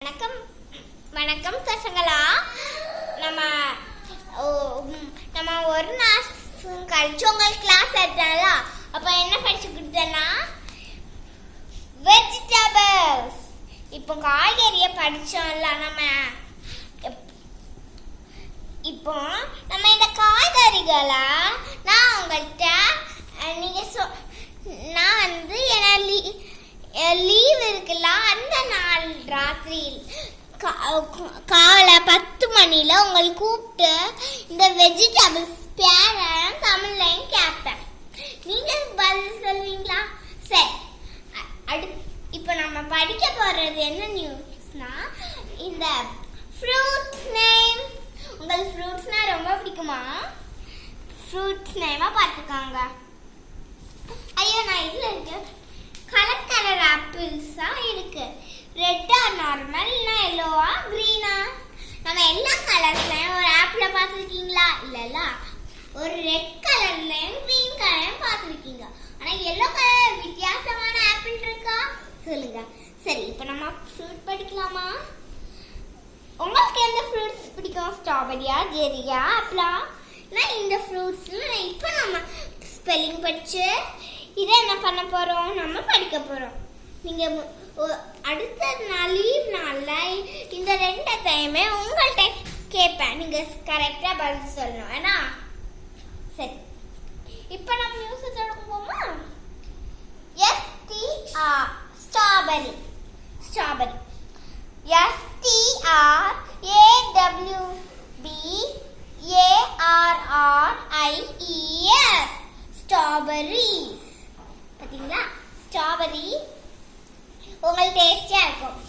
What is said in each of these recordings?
வணக்கம் வணக்கம் பசங்களா. நம்ம ஒரு மாசம் கழிச்சு உங்களுக்கு கிளாஸ் எடுத்தால அப்ப என்ன படிச்சு கொடுத்தேன்னா வெஜிடபிள்ஸ். இப்போ காய்கறியை படிச்சோம்ல இப்போ நம்ம இந்த காய்கறிகளை நான் உங்கள்கிட்ட நான் லீவ் இருக்குல்ல அந்த நாள் ராத்திரி காலை 10 மணில உங்களை கூப்பிட்டு இந்த வெஜிடபிள்ஸ் பேரை தமிழ்லையும் கேட்பேன். நீங்க பதில் சொல்வீங்களா? சரி, இப்போ நம்ம படிக்க போறது என்ன நியூஸ்னா இந்த ஃப்ரூட்ஸ் நேம். உங்களுக்கு ஃப்ரூட்ஸ்னா ரொம்ப பிடிக்குமா? ஃப்ரூட்ஸ் நேமா பார்த்துக்காங்க. ஐயோ, நான் இதுல இருக்கு கலர் கலர் ஆப்பிள்ஸா இருக்கு. ரெட்டா நார்மல், இல்லைன்னா எல்லோவா கிரீனா? நம்ம எல்லா கலர்ஸ்லயும் ஒரு ஆப்பிள பார்த்துருக்கீங்களா? இல்லைல்ல, ஒரு ரெட் கலர்லயும் கிரீன் கலர்லயும் பார்த்துருக்கீங்க. ஆனா எல்லோ கலர் வித்தியாசமான ஆப்பிள் இருக்கா? சொல்லுங்க. சரி, இப்போ நம்ம ஃப்ரூட் படிக்கலாமா? உங்களுக்கு எந்த ஃப்ரூட்ஸ் பிடிக்கும்? ஸ்ட்ராபெரியா, ஜெரியா, ஆப்பிளா? இந்த ஃப்ரூட்ஸ்ல இப்போ நம்ம ஸ்பெல்லிங் படிச்சு இதை என்ன பண்ண போறோம்? நம்ம படிக்க போறோம். நீங்க அடுத்த நாள் லீவ் நாள்ல இந்த 2 டைமே உங்கள்கிட்ட கேட்பேன். நீங்க கரெக்டா பதில் சொல்லணும். ஏன்னா சரி, இப்போ நம்ம நியூஸ் தொடங்குவோமா? STR strawberry. Strawberry STRAWBARRIES strawberries. பார்த்தீங்களா? ஸ்ட்ராபெரி உங்களுக்கு டேஸ்டியா இருக்கும்.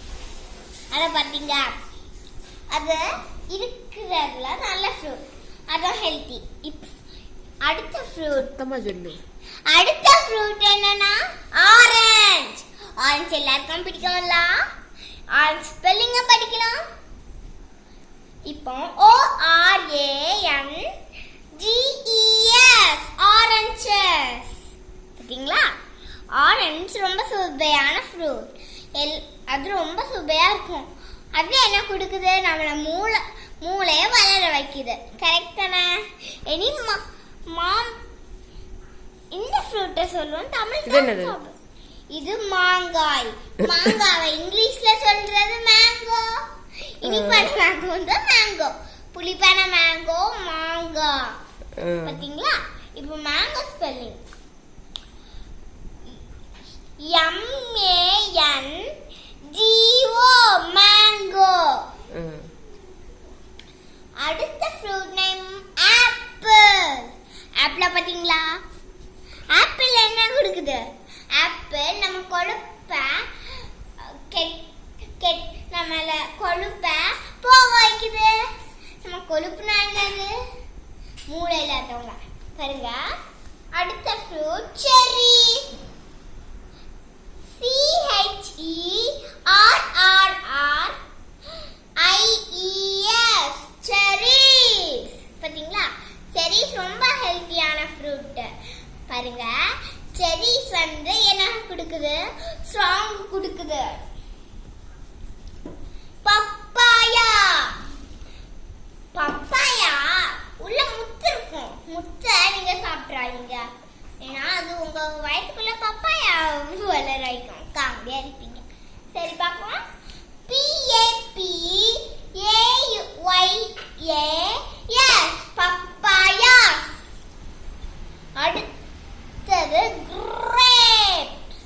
அதை பார்த்தீங்க, அது இருக்கிறதுல நல்ல ஃப்ரூட், அதான் ஹெல்த்தி. அடுத்த ஃப்ரூட் அடுத்த ஃப்ரூட் என்னன்னா ஆரஞ்சு. ஆரஞ்சு எல்லாருக்கும் பிடிக்கும்ல. ஆரஞ்சு ஸ்பெல்லிங்க படிக்கலாம். இப்போ ORANGES ஆரஞ்சஸ். பார்த்தீங்களா? ஆரஞ்சு ரொம்ப சுவையான ஃப்ரூட். அது ரொம்ப சுவையா இருக்கும். அது என்ன கொடுக்குது? நம்மள மூளையை வளர வைக்குது. கரெக்ட் தானே? இனி இந்த ஃப்ரூட்டை சொல்லுவோம் தமிழ். இது மாங்காய். மாங்காவை இங்கிலீஷ்ல சொல்றது மேங்கோ. இனிப்பான மேங்கோ தான் மேங்கோ. புளிப்பான மேங்கோ மாங்கா. பாத்தீங்களா? இப்போ மேங்கோ ஸ்பெல்லிங் MANGO மேங்கோ. அடுத்த ஃப்ரூட் நேம் ஆப்பிள். ஆப்பிள பாத்தீங்களா? ஆப்பிள் என்ன கொடுக்குது? ஆப்பிள் நம்ம நம்மள கொழுப்ப போக வைக்குது. நம்ம கொழுப்புனா என்னது? மூளை இல்லாதவங்க. பாருங்க, அடுத்த ஃப்ரூட் செர்ரி. CHERRRIES cherries. பாத்தீங்களா? செர்ரிஸ் ரொம்ப ஹெல்த்தியான ஃப்ரூட். பாருங்க, செர்ரிஸ் என்ன கொடுக்குது? ஸ்ட்ராங் கொடுக்குது. பப்பாயா. பப்பாயா உள்ள முத்து இருக்கும். முத்தை நீங்க சாப்பிட்றாங்க. ஏன்னா அது உங்க வயிற்றுக்குள்ள பப்பாயா வளர வைக்கும். காமெடியா இருப்பீங்க. சரி, பார்க்கலாம். PAPAYAS papaya. அடுத்தது grapes.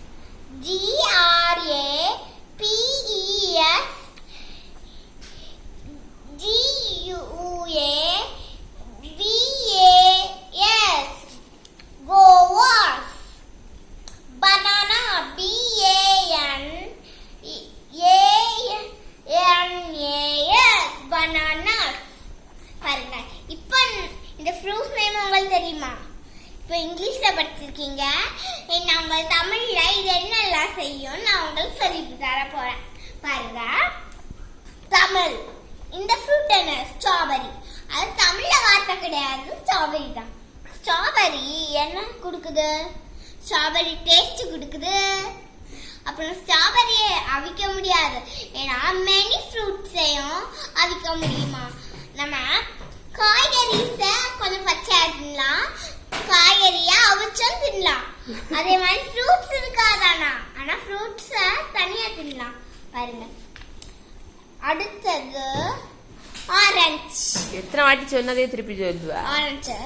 GRAPESGUAVAS guavas. Banana. BANANAS bananas. பாருங்க, இப்போ இந்த ஃப்ரூட்ஸ் நேம் உங்களுக்கு தெரியுமா? இப்போ இங்கிலீஷ்ல படிச்சிருக்கீங்க. நான் உங்களுக்கு தமிழ்ல இது என்னெல்லாம் செய்யும் நான் உங்களுக்கு சொல்லி தர போறேன். பாருங்க, தமிழ். இந்த ஃப்ரூட் என்ன? ஸ்ட்ராபெரி. அது தமிழ்ல வார்த்தை கிடையாது, ஸ்ட்ராபெரி தான். ஸ்ட்ராபெரி என்ன கொடுக்குது? ஸ்ட்ராபெரி டேஸ்ட் கொடுக்குது. அப்புறம் ஸ்ட்ராபெரியை அவிக்க முடியாது. ஏன்னா மெனி ஃப்ரூட்ஸையும் அவிக்க முடியுமா? நம்ம காய்கறிஸ கொஞ்சம் பச்சையா தின்னலாம், காய்கறியா அவிச்சும் தின்னலாம். அதே மாதிரி ஃப்ரூட்ஸ் இருக்காதானா, ஆனா ஃப்ரூட்ஸ தனியா தின்னலாம். பாருங்க. அடுத்தது ஆரஞ்சு. எத்தனை வாட்டி சொன்னதே திருப்பி சொல்லுவா? ஆரஞ்சு